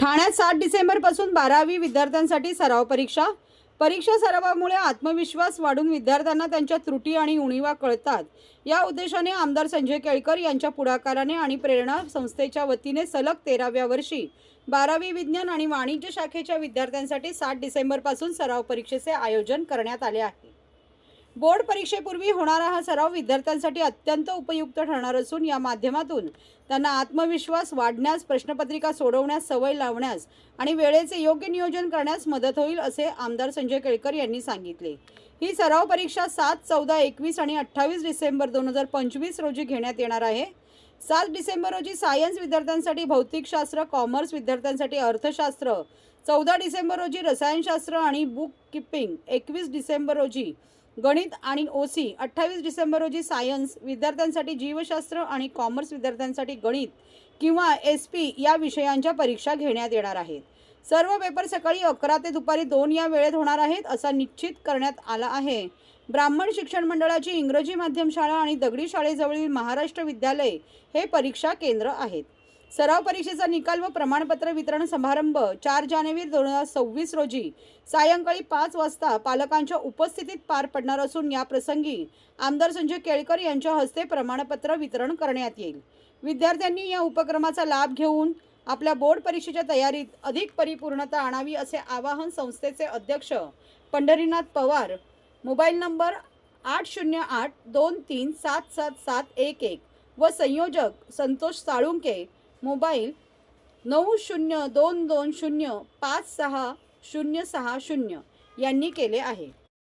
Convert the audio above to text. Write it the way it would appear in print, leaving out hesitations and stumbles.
ठाण्यात 7 डिसेंबरपासून 12वी विद्यार्थ्यांसाठी सराव परीक्षा सरावामुळे आत्मविश्वास वाढून विद्यार्थ्यांना त्यांच्या त्रुटी आणि उणीवा कळतात। या उद्देशाने आमदार संजय केळकर यांच्या पुढाकाराने आणि प्रेरणा संस्थेच्या वतीने सलग 13व्या वर्षी 12वी विज्ञान आणि वाणिज्य शाखेच्या विद्यार्थ्यांसाठी 7 डिसेंबरपासून सराव परीक्षेचे आयोजन करण्यात आले आहे। बोर्ड परीक्षेपूर्वी होणारा हा सराव विद्यार्थ्यांसाठी अत्यंत उपयुक्त ठरणार असून या माध्यमातून त्यांना आत्मविश्वास वाढण्यास, प्रश्नपत्रिका सोडवण्यास सवय लावण्यास आणि वेळेचे योग्य नियोजन करण्यास मदत होईल असे आमदार संजय केळकर यांनी सांगितले। ही सराव परीक्षा 7, 14, 21 आणि 28 डिसेंबर 2025 रोजी घेण्यात येणार आहे। 7 डिसेंबर रोजी सायन्स विद्यार्थ्यांसाठी भौतिकशास्त्र, कॉमर्स विद्यार्थ्यांसाठी अर्थशास्त्र, 14 डिसेंबर रोजी रसायनशास्त्र आणि बुक कीपिंग, 21 डिसेंबर रोजी गणित आणि ओसी, 28 डिसेंबर रोजी सायन्स विद्यार्थ्यांसाठी जीवशास्त्र आणि कॉमर्स विद्यार्थ्यांसाठी गणित किंवा एसपी या विषयांच्या परीक्षा घेण्यात येणार आहेत। सर्व पेपर सकाळी 11 ते दुपारी 2 या वेळेत होणार आहेत असा निश्चित करण्यात आला आहे। ब्राह्मण शिक्षण मंडळाची इंग्रजी माध्यम शाळा आणि दगडी शाळेजवळील महाराष्ट्र विद्यालय हे परीक्षा केंद्र आहेत। सराव परीक्षेचा निकाल व प्रमाणपत्र वितरण समारंभ 4 जानेवारी 2026 रोजी सायंकाळी 5 वाजता पालकांच्या उपस्थितीत पार पडणार असून या प्रसंगी आमदार संजय केळकर यांच्या हस्ते प्रमाणपत्र वितरण करण्यात येईल। विद्यार्थ्यांनी या उपक्रमाचा लाभ घेऊन आपल्या बोर्ड परीक्षेच्या तयारीत अधिक परिपूर्णता आणावी असे आवाहन संस्थेचे अध्यक्ष पंढरीनाथ पवार, मोबाईल नंबर 80823777711 व संयोजक संतोष साळुंके, मोबाईल 9022056060 यांनी केले आहे।